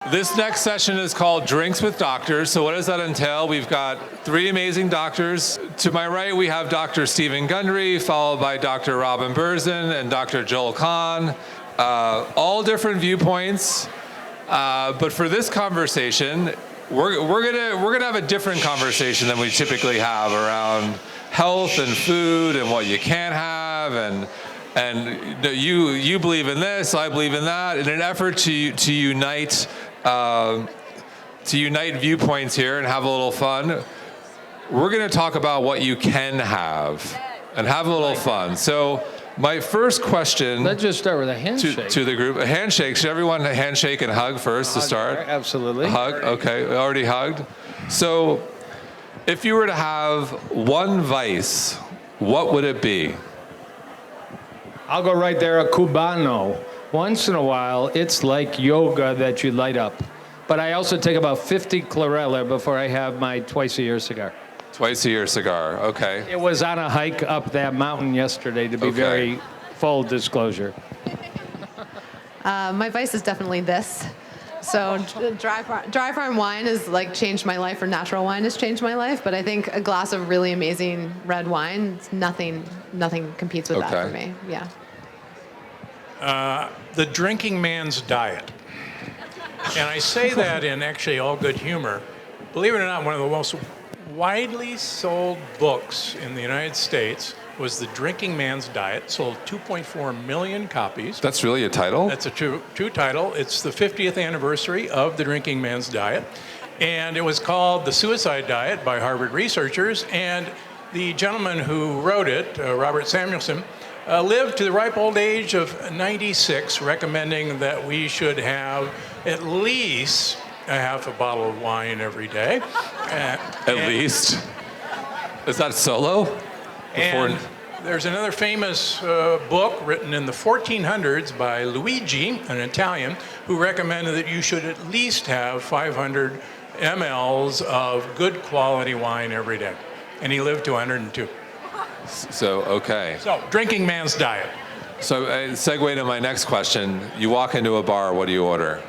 This next session is called Drinks with Doctors. So what does that entail? We've got three amazing doctors. To my right, we have Dr. Stephen Gundry, followed by Dr. Robin Berzin and Dr. Joel Kahn. All different viewpoints. But for this conversation, we're gonna have a different conversation than we typically have around health and food and what you can't have and you believe in this, I believe in that, in an effort to unite viewpoints here and have a little fun. We're going to talk about what you can have and have a little fun. So my first question. Let's just start with a handshake. To the group. A handshake. Should everyone handshake and hug first to start? Absolutely. A hug? Okay. We already hugged. So if you were to have one vice, what would it be? I'll go right there, a Cubano. Once in a while, it's like yoga that you light up. But I also take about 50 chlorella before I have my twice-a-year cigar. Twice-a-year cigar, okay. It was on a hike up that mountain yesterday, to be very full disclosure. My vice is definitely this. So dry farm wine has like changed my life, or natural wine has changed my life. But I think a glass of really amazing red wine, nothing competes with that for me. Yeah. The drinking man's diet. And I say that in actually all good humor. Believe it or not, one of the most widely sold books in the United States was The Drinking Man's Diet, sold 2.4 million copies. That's really a title? That's a true title. It's the 50th anniversary of The Drinking Man's Diet. And it was called The Suicide Diet by Harvard researchers. And the gentleman who wrote it, Robert Samuelson, lived to the ripe old age of 96, recommending that we should have at least a half a bottle of wine every day. At least? Is that solo? And there's another famous book written in the 1400s by Luigi, an Italian, who recommended that you should at least have 500 mLs of good quality wine every day. And he lived to 102. So, okay. So, drinking man's diet. So, segue to my next question. You walk into a bar, what do you order?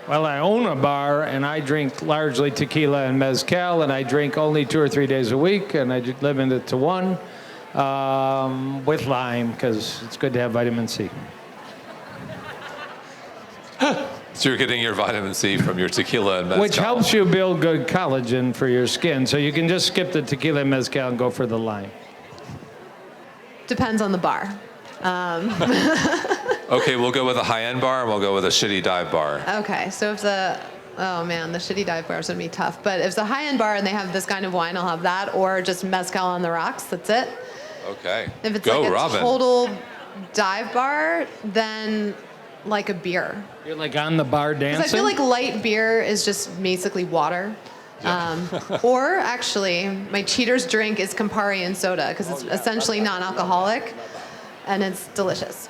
Well, I own a bar, and I drink largely tequila and mezcal, and I drink only 2 or 3 days a week, and I limit it to one with lime, because it's good to have vitamin C. So you're getting your vitamin C from your tequila and mezcal. Which helps you build good collagen for your skin, so you can just skip the tequila and mezcal and go for the lime. Depends on the bar. Okay, we'll go with a high-end bar, and we'll go with a shitty dive bar. Okay, so if the shitty dive bar is gonna be tough. But if it's a high-end bar and they have this kind of wine, I'll have that, or just mezcal on the rocks. That's it. Okay. If it's go, like a Robin. total dive bar, then like a beer. You're like on the bar dancing? Because I feel like light beer is just basically water. Or actually, my cheater's drink is Campari and soda, because it's essentially non-alcoholic, and it's delicious.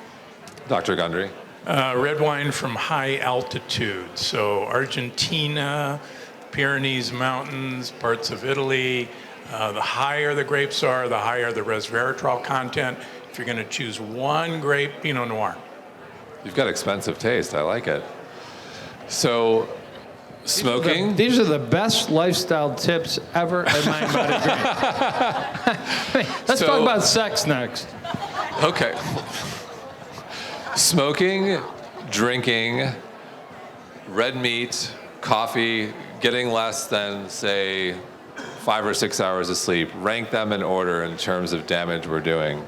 Dr. Gundry. Red wine from high altitude. So Argentina, Pyrenees Mountains, parts of Italy. The higher the grapes are, the higher the resveratrol content. If you're going to choose one grape, Pinot Noir. You've got expensive taste. I like it. So, smoking. These are the best lifestyle tips ever at mindbodygreen. Let's talk about sex next. Okay. Smoking, drinking, red meat, coffee, getting less than, say, 5 or 6 hours of sleep. Rank them in order in terms of damage we're doing.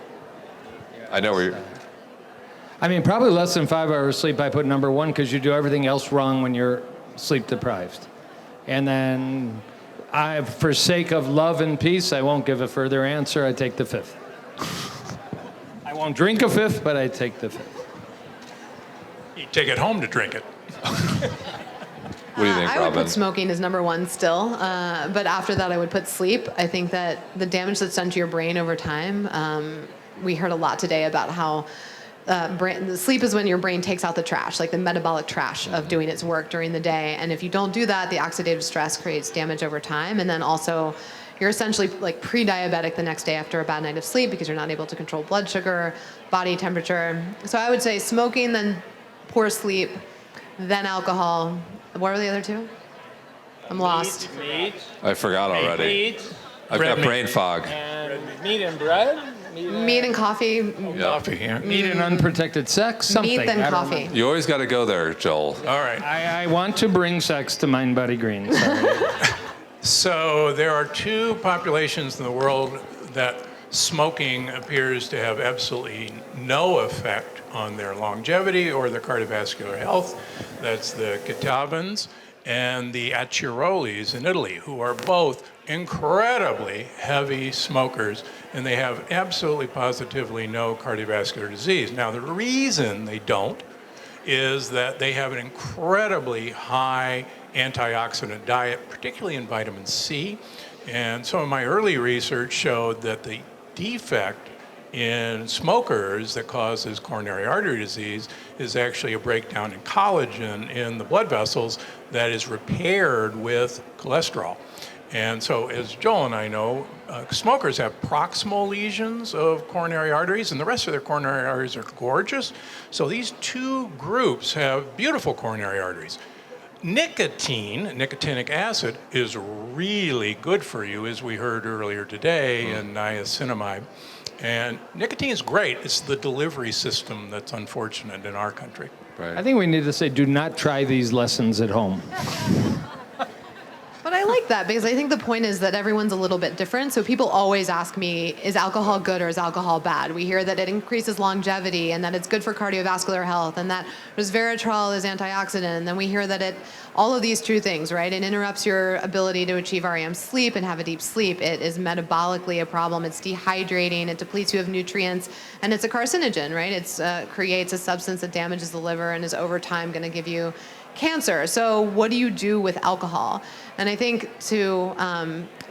I know we're... I mean, probably less than 5 hours sleep I put number one, because you do everything else wrong when you're sleep deprived. And then, for sake of love and peace, I won't give a further answer. I take the fifth. I won't drink a fifth, but I take the fifth. You take it home to drink it. What do you think, Robin? I would put smoking as number one still, but after that I would put sleep. I think that the damage that's done to your brain over time, we heard a lot today about how sleep is when your brain takes out the trash, like the metabolic trash of doing its work during the day. And if you don't do that, the oxidative stress creates damage over time. And then also, you're essentially like pre-diabetic the next day after a bad night of sleep, because you're not able to control blood sugar, body temperature. So I would say smoking, then poor sleep, then alcohol. What were the other two? I'm lost. Meat. I forgot already. Meat. I've Red got meat. brain fog. And meat and bread. Meat and coffee. Coffee, yeah. Meat and unprotected sex. Something. Meat then I don't coffee. know. You always got to go there, Joel. All right. I want to bring sex to mindbodygreen. Sorry. So there are two populations in the world that smoking appears to have absolutely no effect on their longevity or their cardiovascular health. That's the Catavans and the Acirolis in Italy, who are both incredibly heavy smokers, and they have absolutely positively no cardiovascular disease. Now, the reason they don't is that they have an incredibly high antioxidant diet, particularly in vitamin C. And some of my early research showed that the defect in smokers that causes coronary artery disease is actually a breakdown in collagen in the blood vessels that is repaired with cholesterol. And so, as Joel and I know, smokers have proximal lesions of coronary arteries, and the rest of their coronary arteries are gorgeous. So these two groups have beautiful coronary arteries. Nicotinic acid, is really good for you, as we heard earlier today, in niacinamide. And nicotine is great. It's the delivery system that's unfortunate in our country. Right. I think we need to say, do not try these lessons at home. But I like that because I think the point is that everyone's a little bit different. So people always ask me, is alcohol good or is alcohol bad? We hear that it increases longevity and that it's good for cardiovascular health and that resveratrol is antioxidant. And then we hear that all of these true things, right? It interrupts your ability to achieve REM sleep and have a deep sleep. It is metabolically a problem. It's dehydrating. It depletes you of nutrients. And it's a carcinogen, right? It creates a substance that damages the liver and is over time going to give you cancer. So what do you do with alcohol? And I think to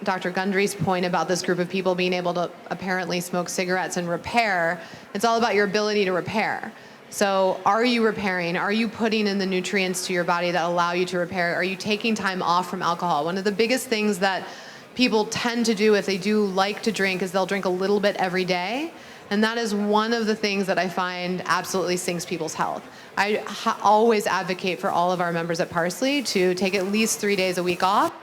Dr. Gundry's point about this group of people being able to apparently smoke cigarettes and repair, it's all about your ability to repair. So are you repairing? Are you putting in the nutrients to your body that allow you to repair? Are you taking time off from alcohol? One of the biggest things that people tend to do if they do like to drink is they'll drink a little bit every day. And that is one of the things that I find absolutely sinks people's health. I always advocate for all of our members at Parsley to take at least 3 days a week off,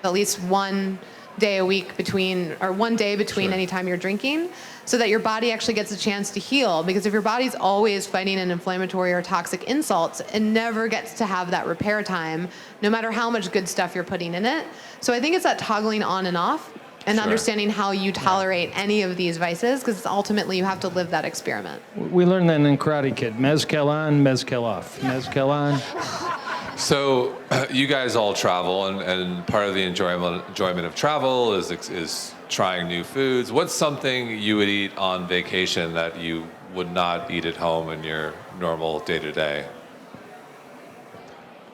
at least 1 day a week between, or 1 day between Sure. any time you're drinking, so that your body actually gets a chance to heal. Because if your body's always fighting an inflammatory or toxic insult, it never gets to have that repair time, no matter how much good stuff you're putting in it. So I think it's that toggling on and off and Sure. understanding how you tolerate any of these vices, because ultimately you have to live that experiment. We learned that in Karate Kid. Mezcal on, mezcal off. Mezcal on. So you guys all travel, and part of the enjoyment of travel is trying new foods. What's something you would eat on vacation that you would not eat at home in your normal day-to-day?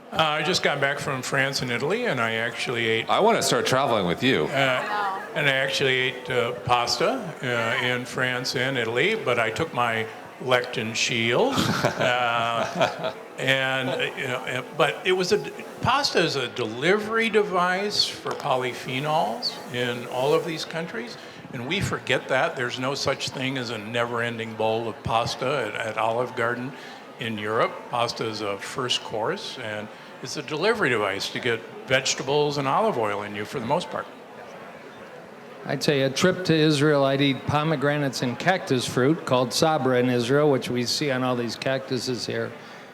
I just got back from France and Italy, and I actually ate I want to start traveling with you. And I actually ate pasta in France and Italy, but I took my lectin shield. But it was pasta is a delivery device for polyphenols in all of these countries. And we forget that. There's no such thing as a never-ending bowl of pasta at Olive Garden in Europe. Pasta is a first course, and it's a delivery device to get vegetables and olive oil in you for the most part. I'd say a trip to Israel, I'd eat pomegranates and cactus fruit called sabra in Israel, which we see on all these cactuses here.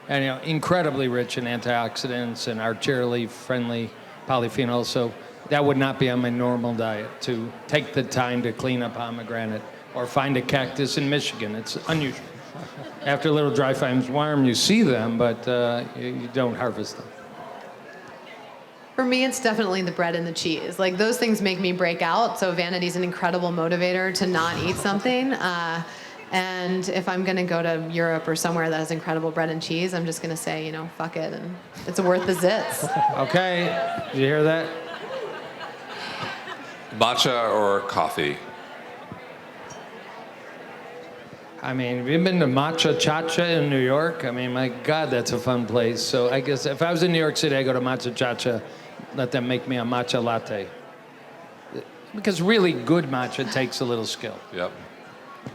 And incredibly rich in antioxidants and arterially friendly polyphenols. So that would not be on my normal diet, to take the time to clean a pomegranate or find a cactus in Michigan. It's unusual. After a little dry farm's warm, you see them, but you don't harvest them. For me, it's definitely the bread and the cheese. Like, those things make me break out. So vanity's an incredible motivator to not eat something. And if I'm going to go to Europe or somewhere that has incredible bread and cheese, I'm just going to say, fuck it. And it's worth the zits. Okay, did you hear that? Matcha or coffee? I mean, have you been to Matcha Chacha in New York? I mean, my God, that's a fun place. So I guess if I was in New York City, I'd go to Matcha Chacha, let them make me a matcha latte. Because really good matcha takes a little skill. Yep.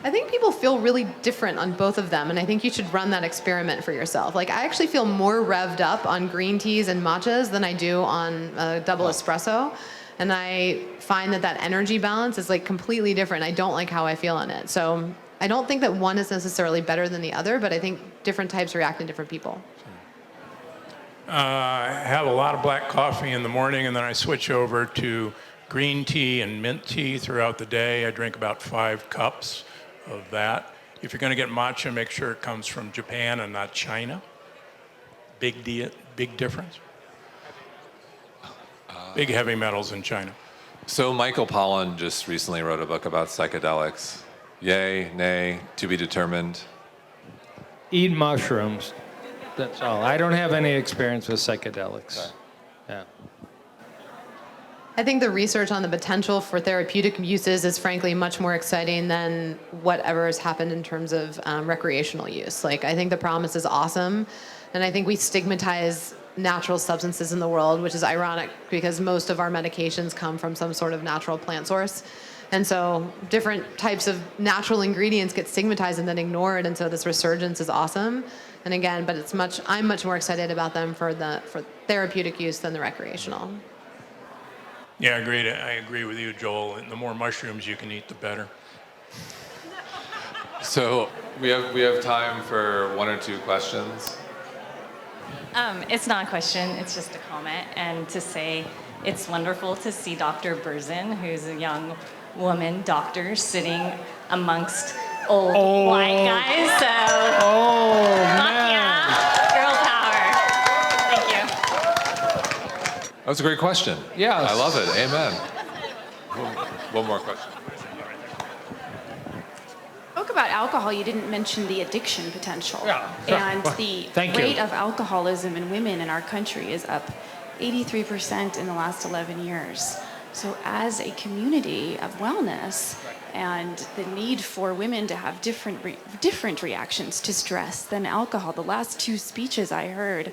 I think people feel really different on both of them, and I think you should run that experiment for yourself. Like, I actually feel more revved up on green teas and matchas than I do on a double espresso, and I find that energy balance is like completely different. I don't like how I feel on it. So I don't think that one is necessarily better than the other, but I think different types react to different people. I have a lot of black coffee in the morning, and then I switch over to green tea and mint tea throughout the day. I drink about 5 cups of that. If you're going to get matcha, make sure it comes from Japan and not China. Big difference. Big heavy metals in China. So Michael Pollan just recently wrote a book about psychedelics. Yay, nay, to be determined. Eat mushrooms. That's all. I don't have any experience with psychedelics. Okay. Yeah. I think the research on the potential for therapeutic uses is frankly much more exciting than whatever has happened in terms of recreational use. Like, I think the promise is awesome, and I think we stigmatize natural substances in the world, which is ironic because most of our medications come from some sort of natural plant source. And so different types of natural ingredients get stigmatized and then ignored, and so this resurgence is awesome. And again, but I'm much more excited about them for therapeutic use than the recreational. Yeah, I agree with you, Joel. And the more mushrooms you can eat, the better. So we have time for 1 or 2 questions. It's not a question, it's just a comment, and to say it's wonderful to see Dr. Berzin, who's a young woman doctor, sitting amongst old white guys. So, fuck yeah, girl power. Thank you. That was a great question. Yes. I love it. Amen. One more question. Spoke about alcohol, you didn't mention the addiction potential. Yeah. And the Thank you. rate of alcoholism in women in our country is up 83% in the last 11 years. So as a community of wellness and the need for women to have different reactions to stress than alcohol, the last 2 speeches I heard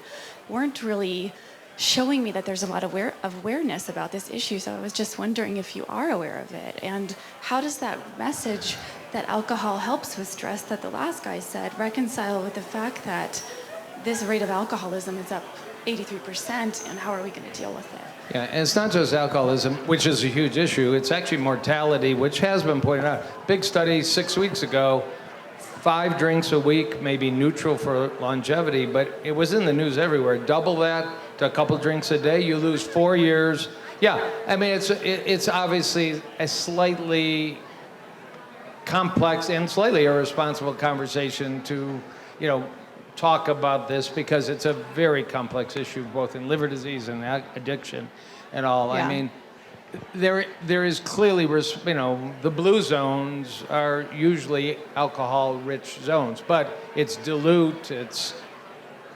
weren't really showing me that there's a lot of awareness about this issue. So I was just wondering if you are aware of it, and how does that message that alcohol helps with stress that the last guy said reconcile with the fact that this rate of alcoholism is up 83%, and how are we going to deal with it? Yeah, and it's not just alcoholism, which is a huge issue. It's actually mortality, which has been pointed out. Big study 6 weeks ago, 5 drinks a week may be neutral for longevity, but it was in the news everywhere. Double that to a couple drinks a day, you lose 4 years. Yeah, I mean, it's obviously a slightly complex and slightly irresponsible conversation to, talk about this, because it's a very complex issue, both in liver disease and addiction and all. Yeah. I mean, there is clearly, the blue zones are usually alcohol-rich zones, but it's dilute, it's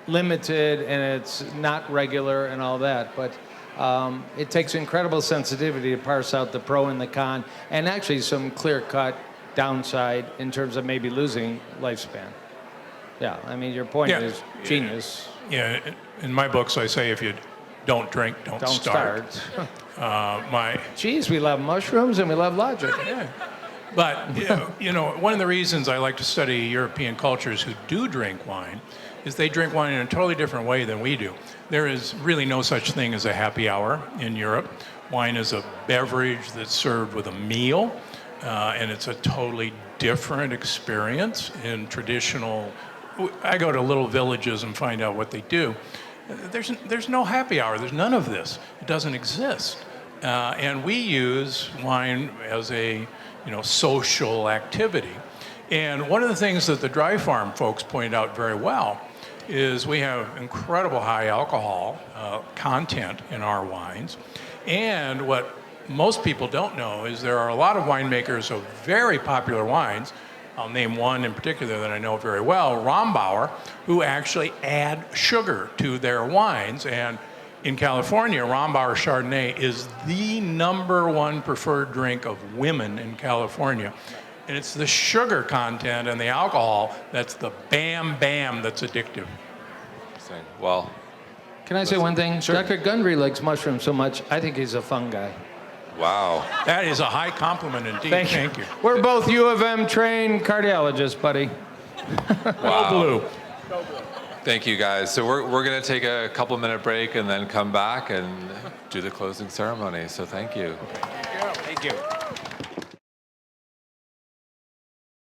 limited, and it's not regular and all that. But it takes incredible sensitivity to parse out the pro and the con, and actually some clear-cut downside in terms of maybe losing lifespan. Yeah, I mean, your point is genius. Yeah, in my books I say if you don't drink, don't start. Geez, we love mushrooms and we love logic. Yeah. But, one of the reasons I like to study European cultures who do drink wine is they drink wine in a totally different way than we do. There is really no such thing as a happy hour in Europe. Wine is a beverage that's served with a meal, and it's a totally different experience in traditional. I go to little villages and find out what they do. There's no happy hour. There's none of this. It doesn't exist. And we use wine as a social activity. And one of the things that the dry farm folks point out very well is we have incredible high alcohol content in our wines. And what most people don't know is there are a lot of winemakers of very popular wines. I'll name one in particular that I know very well, Rombauer, who actually add sugar to their wines. And in California, Rombauer Chardonnay is the #1 preferred drink of women in California. And it's the sugar content and the alcohol that's the bam that's addictive. Well, Can I say one thing? Sure. Dr. Gundry likes mushrooms so much, I think he's a fun guy. Wow. That is a high compliment indeed. Thank you. We're both U of M trained cardiologists, buddy. Wow. Blue. Thank you, guys. So we're going to take a couple minute break and then come back and do the closing ceremony. So thank you. Thank you.